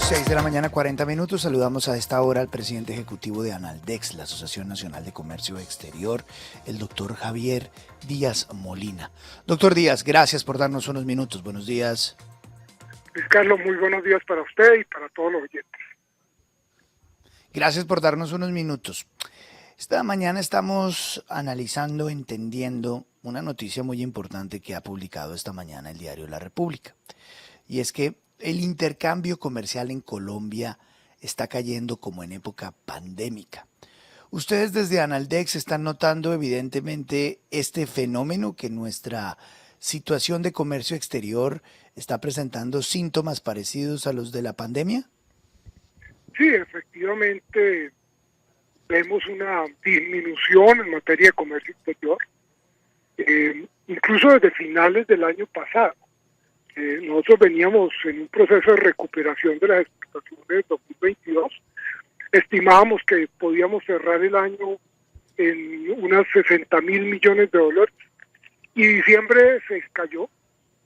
6 de la mañana, 40 minutos. Saludamos a esta hora al presidente ejecutivo de ANALDEX, la Asociación Nacional de Comercio Exterior, el doctor Javier Díaz Molina. Doctor Díaz, gracias por darnos unos minutos. Buenos días. Luis Carlos, muy buenos días para usted y para todos los oyentes. Gracias por darnos unos minutos. Esta mañana estamos analizando, entendiendo una noticia muy importante que ha publicado esta mañana el diario La República. Y es que el intercambio comercial en Colombia está cayendo como en época pandémica. Ustedes desde ANALDEX están notando evidentemente este fenómeno, que nuestra situación de comercio exterior está presentando síntomas parecidos a los de la pandemia. Sí, efectivamente vemos una disminución en materia de comercio exterior, incluso desde finales del año pasado. Nosotros veníamos en un proceso de recuperación de las exportaciones de 2022. Estimábamos que podíamos cerrar el año en unas 60.000 millones de dólares y diciembre se cayó.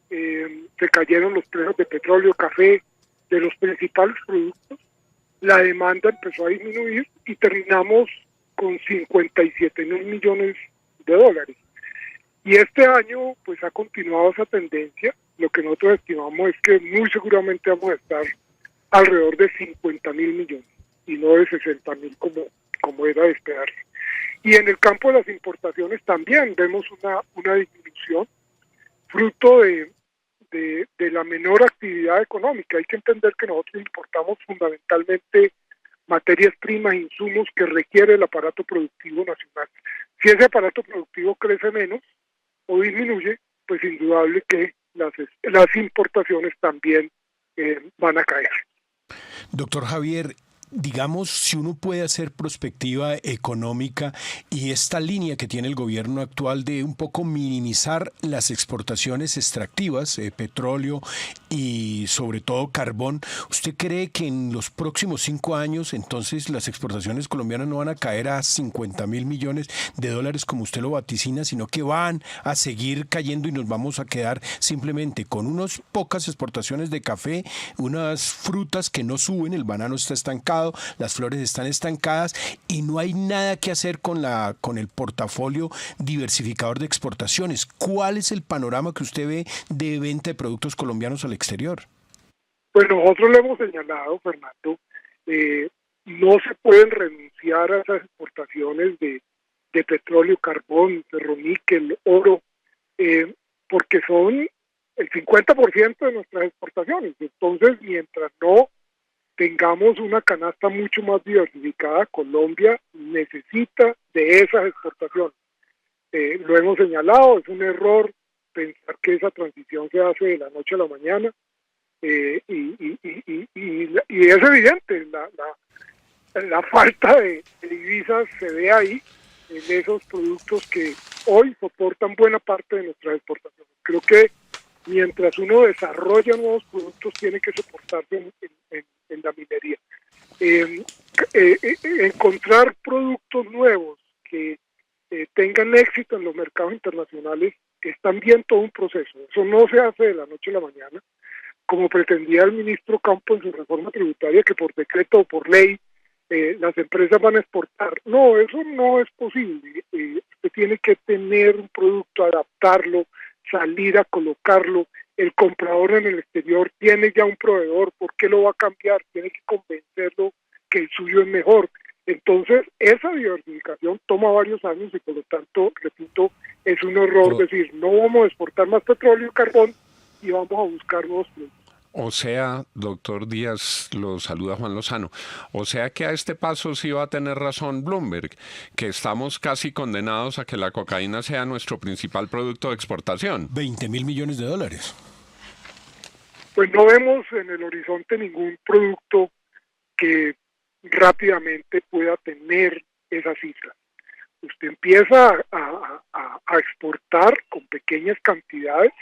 Se cayeron los precios de petróleo, café, de los principales productos. La demanda empezó a disminuir y terminamos con 57.000 millones de dólares. Y este año pues ha continuado esa tendencia. Lo que nosotros estimamos es que muy seguramente vamos a estar alrededor de 50.000 millones y no de 60.000 como era de esperarse. Y en el campo de las importaciones también vemos una disminución fruto de la menor actividad económica. Hay que entender que nosotros importamos fundamentalmente materias primas, insumos que requiere el aparato productivo nacional. Si ese aparato productivo crece menos o disminuye, pues indudable que las importaciones también van a caer. Doctor Javier, digamos, si uno puede hacer prospectiva económica y esta línea que tiene el gobierno actual de un poco minimizar las exportaciones extractivas, petróleo y sobre todo carbón, ¿usted cree que en los próximos 5 años entonces las exportaciones colombianas no van a caer a 50.000 millones de dólares como usted lo vaticina, sino que van a seguir cayendo y nos vamos a quedar simplemente con unas pocas exportaciones de café, unas frutas que no suben, el banano está estancado, las flores están estancadas y no hay nada que hacer con el portafolio diversificador de exportaciones? ¿Cuál es el panorama que usted ve de venta de productos colombianos al exterior? Pues nosotros le hemos señalado, Fernando, no se pueden renunciar a esas exportaciones de petróleo, carbón, ferroníquel, oro, porque son el 50% de nuestras exportaciones. Entonces, mientras no tengamos una canasta mucho más diversificada, Colombia necesita de esas exportaciones. Lo hemos señalado, es un error pensar que esa transición se hace de la noche a la mañana, y es evidente, la falta de divisas se ve ahí, en esos productos que hoy soportan buena parte de nuestras exportaciones. Creo que mientras uno desarrolla nuevos productos, tiene que soportarse en la minería. Encontrar productos nuevos que tengan éxito en los mercados internacionales es también todo un proceso. Eso no se hace de la noche a la mañana, como pretendía el ministro Campo en su reforma tributaria, que por decreto o por ley las empresas van a exportar. No, eso no es posible. Usted tiene que tener un producto, adaptarlo, salir a colocarlo. El comprador en el exterior tiene ya un proveedor, ¿por qué lo va a cambiar? Tiene que convencerlo que el suyo es mejor. Entonces, esa diversificación toma varios años y por lo tanto, repito, es un error decir, no vamos a exportar más petróleo y carbón y vamos a buscar nuevos productos. O sea, doctor Díaz, lo saluda Juan Lozano, o sea que a este paso sí va a tener razón Bloomberg, que estamos casi condenados a que la cocaína sea nuestro principal producto de exportación. 20.000 millones de dólares. Pues no vemos en el horizonte ningún producto que rápidamente pueda tener esa cifra. Usted empieza a exportar con pequeñas cantidades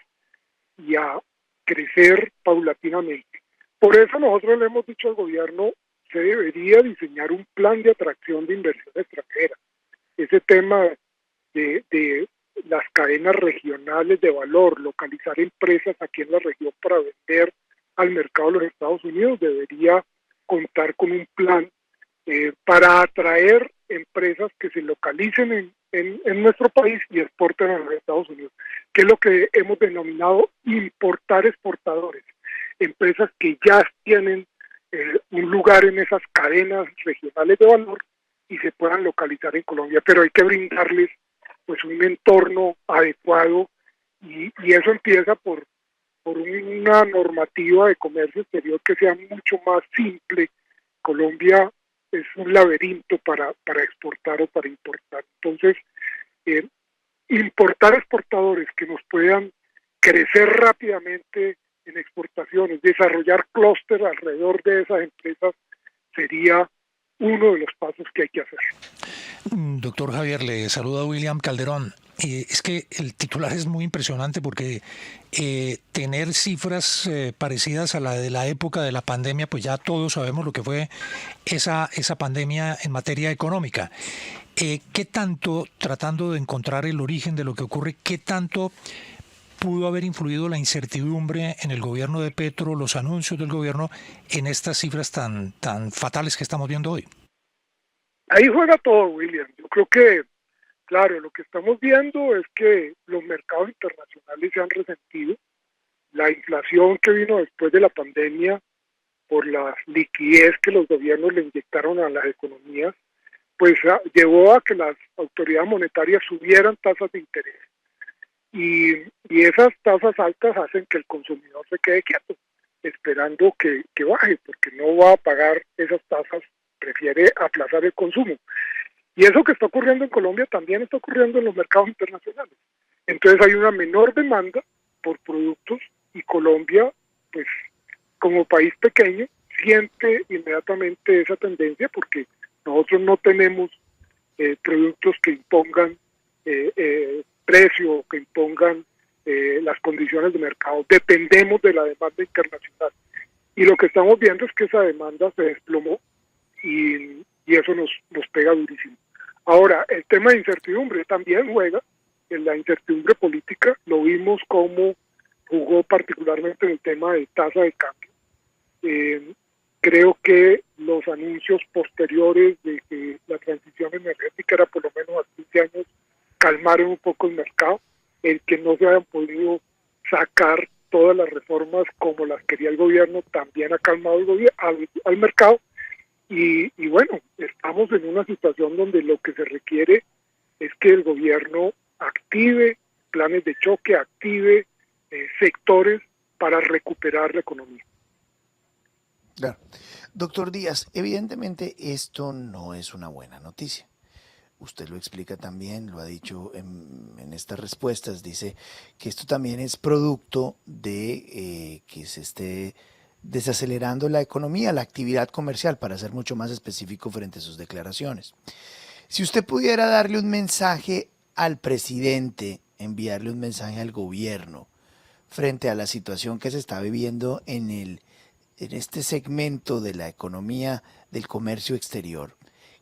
y a crecer paulatinamente. Por eso nosotros le hemos dicho al gobierno, se debería diseñar un plan de atracción de inversión extranjera. Ese tema de las cadenas regionales de valor, localizar empresas aquí en la región para vender al mercado de los Estados Unidos, debería contar con un plan para atraer empresas que se localicen en nuestro país y exporten a los Estados Unidos, que es lo que hemos denominado importar exportadores, empresas que ya tienen un lugar en esas cadenas regionales de valor y se puedan localizar en Colombia, pero hay que brindarles pues un entorno adecuado y eso empieza por una normativa de comercio exterior que sea mucho más simple. Colombia es un laberinto para exportar o para importar. Entonces, importar exportadores que nos puedan crecer rápidamente en exportaciones, desarrollar clúster alrededor de esas empresas sería uno de los pasos que hay que hacer. Doctor Javier, le saluda William Calderón. Es que el titular es muy impresionante porque tener cifras parecidas a la de la época de la pandemia, pues ya todos sabemos lo que fue esa pandemia en materia económica. ¿Qué tanto, tratando de encontrar el origen de lo que ocurre, qué tanto pudo haber influido la incertidumbre en el gobierno de Petro, los anuncios del gobierno, en estas cifras tan fatales que estamos viendo hoy? Ahí juega todo, William. Yo creo que, claro, lo que estamos viendo es que los mercados internacionales se han resentido. La inflación que vino después de la pandemia, por la liquidez que los gobiernos le inyectaron a las economías, pues llevó a que las autoridades monetarias subieran tasas de interés. Y esas tasas altas hacen que el consumidor se quede quieto, esperando que baje, porque no va a pagar esas tasas, prefiere aplazar el consumo. Y eso que está ocurriendo en Colombia también está ocurriendo en los mercados internacionales. Entonces hay una menor demanda por productos y Colombia, pues como país pequeño, siente inmediatamente esa tendencia porque nosotros no tenemos productos que impongan precio, que impongan las condiciones de mercado. Dependemos de la demanda internacional. Y lo que estamos viendo es que esa demanda se desplomó y eso nos pega durísimo. Ahora, el tema de incertidumbre también juega. En la incertidumbre política lo vimos como jugó particularmente en el tema de tasa de cambio. Creo que los anuncios posteriores de que la transición energética era por lo menos a 15 años calmaron un poco el mercado, el que no se hayan podido sacar todas las reformas como las quería el gobierno también ha calmado al mercado y bueno, estamos en una situación donde lo que se requiere es que el gobierno active planes de choque, active sectores para recuperar la economía. Claro. Doctor Díaz, evidentemente esto no es una buena noticia. Usted lo explica también, lo ha dicho en estas respuestas, dice que esto también es producto de que se esté desacelerando la economía, la actividad comercial, para ser mucho más específico frente a sus declaraciones. Si usted pudiera darle un mensaje al presidente, enviarle un mensaje al gobierno frente a la situación que se está viviendo en este segmento de la economía del comercio exterior,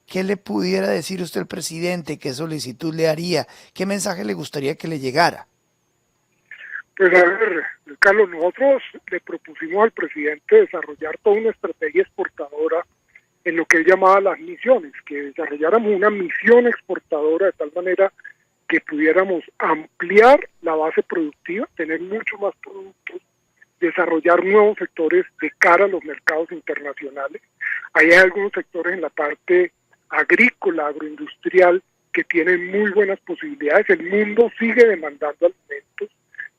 ¿qué le pudiera decir usted al presidente? ¿Qué solicitud le haría? ¿Qué mensaje le gustaría que le llegara? Pues a ver, Carlos, nosotros le propusimos al presidente desarrollar toda una estrategia exportadora en lo que él llamaba las misiones, que desarrolláramos una misión exportadora de tal manera que pudiéramos ampliar la base productiva, tener mucho más productos, desarrollar nuevos sectores de cara a los mercados internacionales. Hay algunos sectores en la parte agrícola, agroindustrial, que tienen muy buenas posibilidades. El mundo sigue demandando alimentos.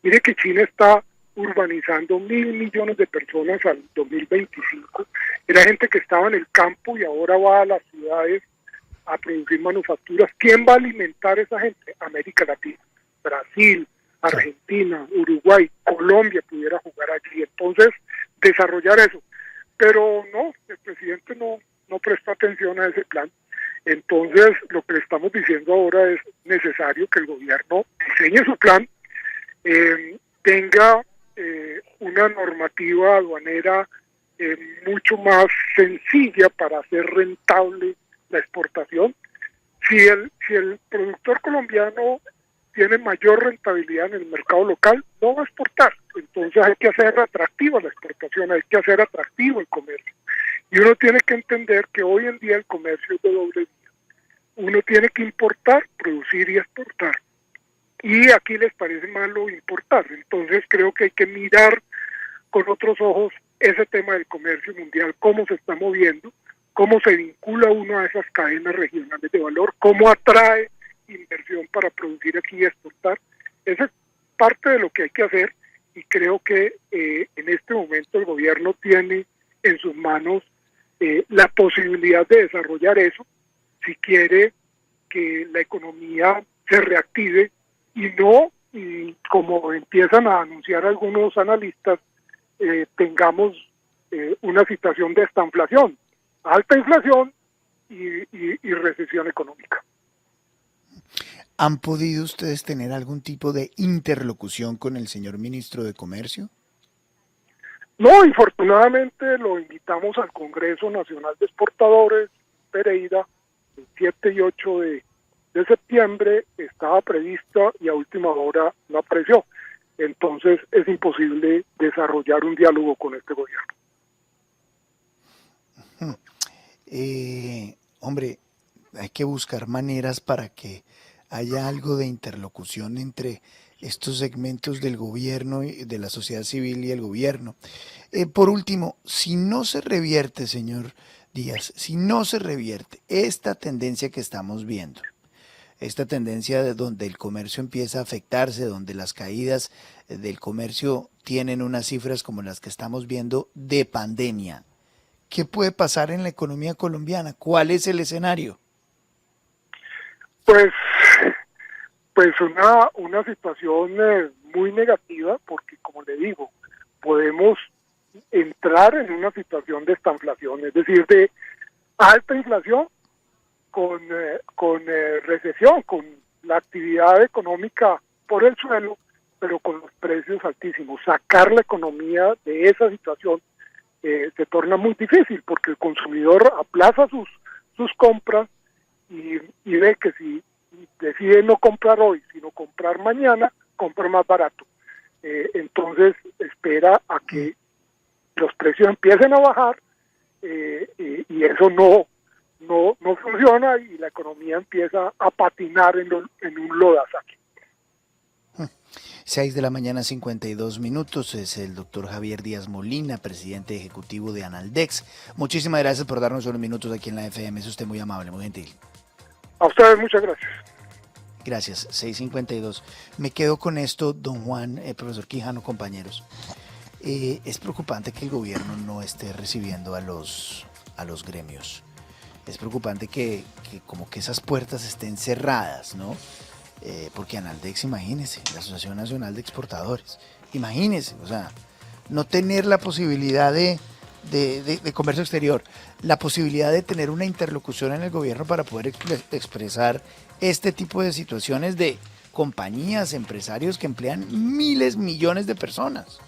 Mire que China está urbanizando 1.000 millones de personas al 2025. Era gente que estaba en el campo y ahora va a las ciudades a producir manufacturas. ¿Quién va a alimentar a esa gente? América Latina, Brasil, Argentina, Uruguay, Colombia pudiera jugar allí. Entonces, desarrollar eso. Pero no, el presidente no presta atención a ese plan. Entonces, lo que le estamos diciendo ahora es necesario que el gobierno diseñe su plan, tenga una normativa aduanera mucho más sencilla para hacer rentable la exportación. Si el productor colombiano tiene mayor rentabilidad en el mercado local no va a exportar. Entonces hay que hacer atractiva la exportación, hay que hacer atractivo el comercio. Y uno tiene que entender que hoy en día el comercio es de doble vía. Uno tiene que importar, producir y exportar. Y aquí les parece malo importar. Entonces creo que hay que mirar con otros ojos ese tema del comercio mundial, cómo se está moviendo, cómo se vincula uno a esas cadenas regionales de valor, cómo atrae inversión para producir aquí y exportar. Esa es parte de lo que hay que hacer y creo que en este momento el gobierno tiene en sus manos la posibilidad de desarrollar eso si quiere que la economía se reactive y no, como empiezan a anunciar algunos analistas, tengamos una situación de estanflación, alta inflación y recesión económica. ¿Han podido ustedes tener algún tipo de interlocución con el señor ministro de Comercio? No, infortunadamente lo invitamos al Congreso Nacional de Exportadores, Pereira, el 7 y 8 de septiembre, estaba prevista y a última hora no apareció. Entonces es imposible desarrollar un diálogo con este gobierno. Hombre, hay que buscar maneras para que haya algo de interlocución entre estos segmentos del gobierno y de la sociedad civil y el gobierno. Por último, si no se revierte, señor Díaz, si no se revierte esta tendencia que estamos viendo, esta tendencia de donde el comercio empieza a afectarse, donde las caídas del comercio tienen unas cifras como las que estamos viendo de pandemia, ¿qué puede pasar en la economía colombiana? ¿Cuál es el escenario? Pues una situación muy negativa, porque como le digo, podemos entrar en una situación de estanflación, es decir, de alta inflación con recesión, con la actividad económica por el suelo, pero con los precios altísimos. Sacar la economía de esa situación se torna muy difícil, porque el consumidor aplaza sus compras y ve que si decide no comprar hoy, sino comprar mañana, compra más barato. Entonces espera a que los precios empiecen a bajar y eso no funciona y la economía empieza a patinar en un lodazaque. 6 de la mañana, 52 minutos. Es el doctor Javier Díaz Molina, presidente ejecutivo de Analdex. Muchísimas gracias por darnos unos minutos aquí en la FM. Es usted muy amable, muy gentil. A ustedes muchas gracias. Gracias, 6:52. Me quedo con esto, don Juan, profesor Quijano, compañeros. Es preocupante que el gobierno no esté recibiendo a los gremios. Es preocupante que como que esas puertas estén cerradas, ¿no? Porque Analdex, imagínese, la Asociación Nacional de Exportadores, imagínese, o sea, no tener la posibilidad de comercio exterior, la posibilidad de tener una interlocución en el gobierno para poder expresar este tipo de situaciones de compañías, empresarios que emplean miles, millones de personas.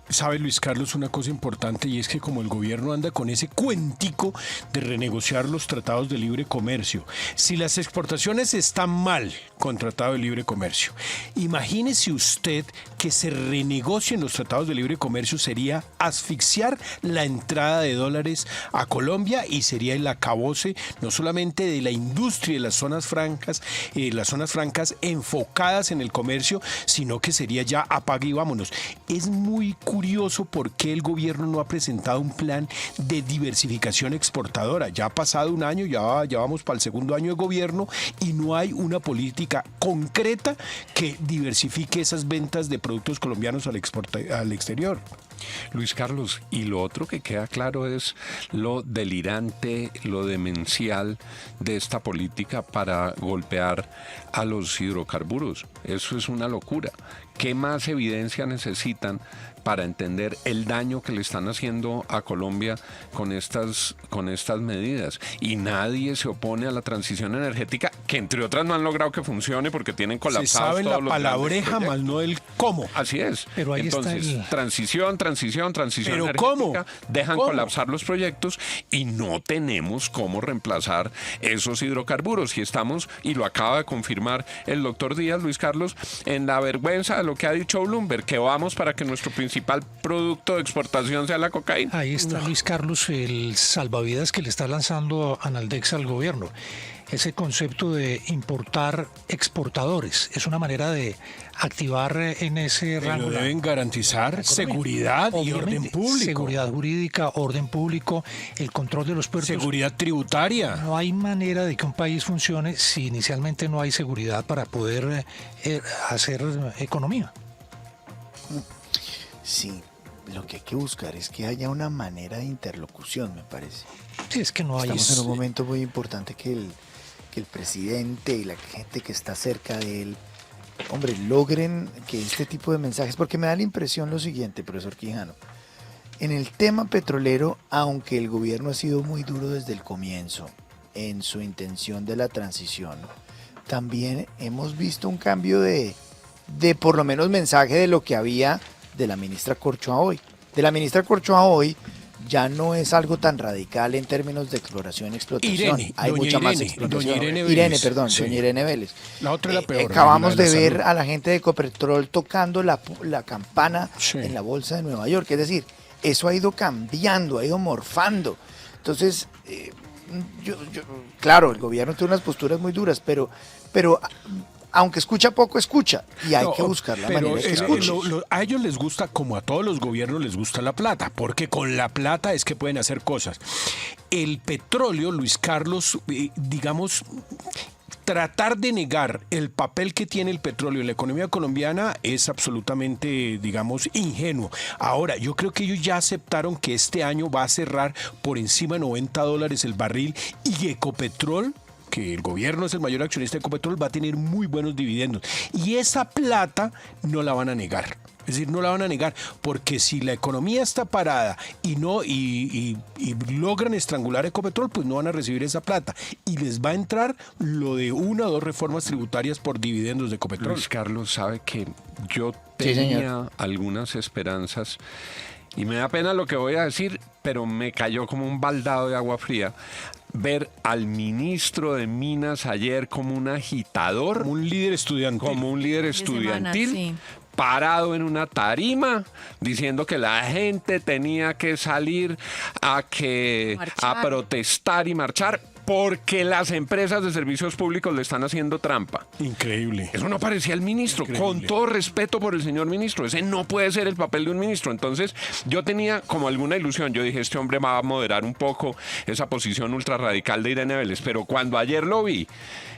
Sabe, Luis Carlos, una cosa importante, y es que como el gobierno anda con ese cuentico de renegociar los tratados de libre comercio, si las exportaciones están mal con tratado de libre comercio, imagínese usted que se renegocien los tratados de libre comercio, sería asfixiar la entrada de dólares a Colombia y sería el acabose no solamente de la industria de las zonas francas enfocadas en el comercio, sino que sería ya apague y vámonos. Es muy curioso por qué el gobierno no ha presentado un plan de diversificación exportadora. Ya ha pasado un año, ya vamos para el segundo año de gobierno y no hay una política concreta que diversifique esas ventas de productos colombianos al exterior. Luis Carlos, y lo otro que queda claro es lo delirante, lo demencial de esta política para golpear a los hidrocarburos. Eso es una locura. ¿qué más evidencia necesitan para entender el daño que le están haciendo a Colombia con estas medidas? Y nadie se opone a la transición energética, que entre otras no han logrado que funcione porque tienen colapsados se sabe todos la los palabreja, más no el cómo. Así es. Pero ahí entonces, está transición ¿Pero energética, cómo? dejan ¿Cómo? colapsar los proyectos y no tenemos cómo reemplazar esos hidrocarburos. Y estamos, y lo acaba de confirmar el doctor Díaz, Luis Carlos, en la vergüenza de lo que ha dicho Bloomberg, que vamos para que nuestro principal producto de exportación sea la cocaína. Ahí está, Luis Carlos, el salvavidas que le está lanzando Analdex al gobierno. Ese concepto de importar exportadores es una manera de activar en ese rango. Pero deben garantizar seguridad y orden público. Seguridad jurídica, orden público, el control de los puertos. Seguridad tributaria. No hay manera de que un país funcione si inicialmente no hay seguridad para poder hacer economía. Sí, lo que hay que buscar es que haya una manera de interlocución, me parece. Sí, es que no hay... Estamos en un momento muy importante que el presidente y la gente que está cerca de él, hombre, logren que este tipo de mensajes, porque me da la impresión lo siguiente, profesor Quijano, en el tema petrolero, aunque el gobierno ha sido muy duro desde el comienzo en su intención de la transición, también hemos visto un cambio de por lo menos mensaje de lo que había de la ministra Corchoa hoy. De la ministra Corchoa hoy ya no es algo tan radical en términos de exploración y explotación. Hay mucha más explotación. Doña Irene Vélez. Doña Irene Vélez. La otra es la peor. Acabamos la de ver salud. a la gente de Ecopetrol tocando la campana Sí. en la bolsa de Nueva York. Es decir, eso ha ido cambiando, ha ido morfando. Entonces, claro, el gobierno tiene unas posturas muy duras, pero aunque escucha poco, escucha. Y hay que buscar la pero manera de que es que escuche. a ellos les gusta, como a todos los gobiernos les gusta la plata, porque con la plata es que pueden hacer cosas. El petróleo, Luis Carlos, digamos, tratar de negar el papel que tiene el petróleo en la economía colombiana es absolutamente, digamos, ingenuo. Ahora, yo creo que ellos ya aceptaron que este año va a cerrar por encima de $90 el barril y Ecopetrol, que el gobierno es el mayor accionista de Ecopetrol, va a tener muy buenos dividendos. Y esa plata no la van a negar. Es decir, no la van a negar, porque si la economía está parada y logran estrangular Ecopetrol, pues no van a recibir esa plata. Y les va a entrar lo de 1 o 2 reformas tributarias por dividendos de Ecopetrol. Luis Carlos sabe que yo Sí, tenía señor. algunas esperanzas, y me da pena lo que voy a decir, pero me cayó como un baldado de agua fría ver al ministro de Minas ayer como un agitador, Como un líder estudiantil. como un líder De semana, estudiantil, sí. parado en una tarima diciendo que la gente tenía que salir a Marchar. protestar y marchar porque las empresas de servicios públicos le están haciendo trampa. Increíble. Eso no parecía el ministro, Increíble. con todo respeto por el señor ministro. Ese no puede ser el papel de un ministro. Entonces, yo tenía como alguna ilusión. Yo dije, este hombre va a moderar un poco esa posición ultra radical de Irene Vélez. Pero cuando ayer lo vi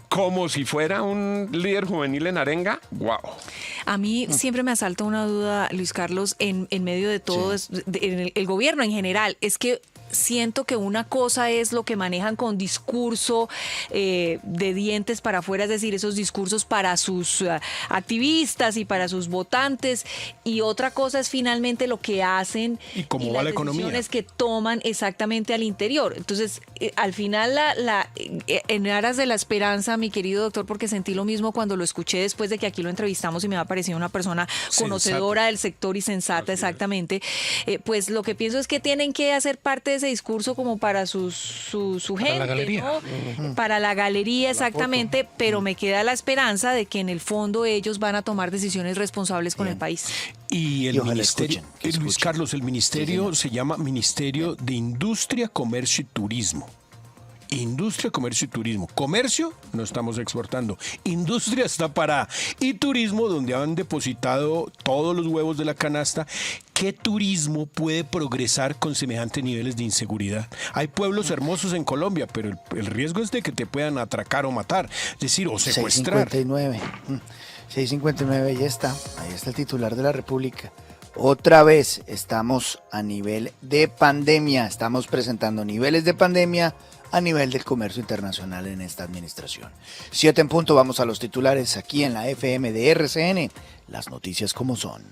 como si fuera un líder juvenil en arenga, wow. A mí siempre me asalta una duda, Luis Carlos, en medio de todo, en el gobierno en general. Es que siento que una cosa es lo que manejan con discurso de dientes para afuera, es decir, esos discursos para sus activistas y para sus votantes, y otra cosa es finalmente lo que hacen ¿Y cómo va las la economía? decisiones que toman exactamente al interior. Entonces, al final, en aras de la esperanza, mi querido doctor, porque sentí lo mismo cuando lo escuché después de que aquí lo entrevistamos y me ha parecido una persona conocedora del sector y sensata, exactamente, pues lo que pienso es que tienen que hacer parte de ese discurso como para su gente, la galería. ¿no? Para la galería, exactamente, pero me queda la esperanza de que en el fondo ellos van a tomar decisiones responsables con el país. Y el Y ojalá ministerio, escuchen, que Luis escuchen. Carlos, el ministerio señor. se llama Ministerio de Industria, Comercio y Turismo. Industria, comercio y turismo. Comercio, no estamos exportando. Industria está parada. Y turismo, donde han depositado todos los huevos de la canasta. ¿Qué turismo puede progresar con semejantes niveles de inseguridad? Hay pueblos hermosos en Colombia, pero el riesgo es de que te puedan atracar o matar. Es decir, o secuestrar. 659. 659, ya está. Ahí está el titular de la República. Otra vez estamos a nivel de pandemia. Estamos presentando niveles de pandemia a nivel del comercio internacional en esta administración. 7 en punto, vamos a los titulares aquí en la FM de RCN, las noticias como son.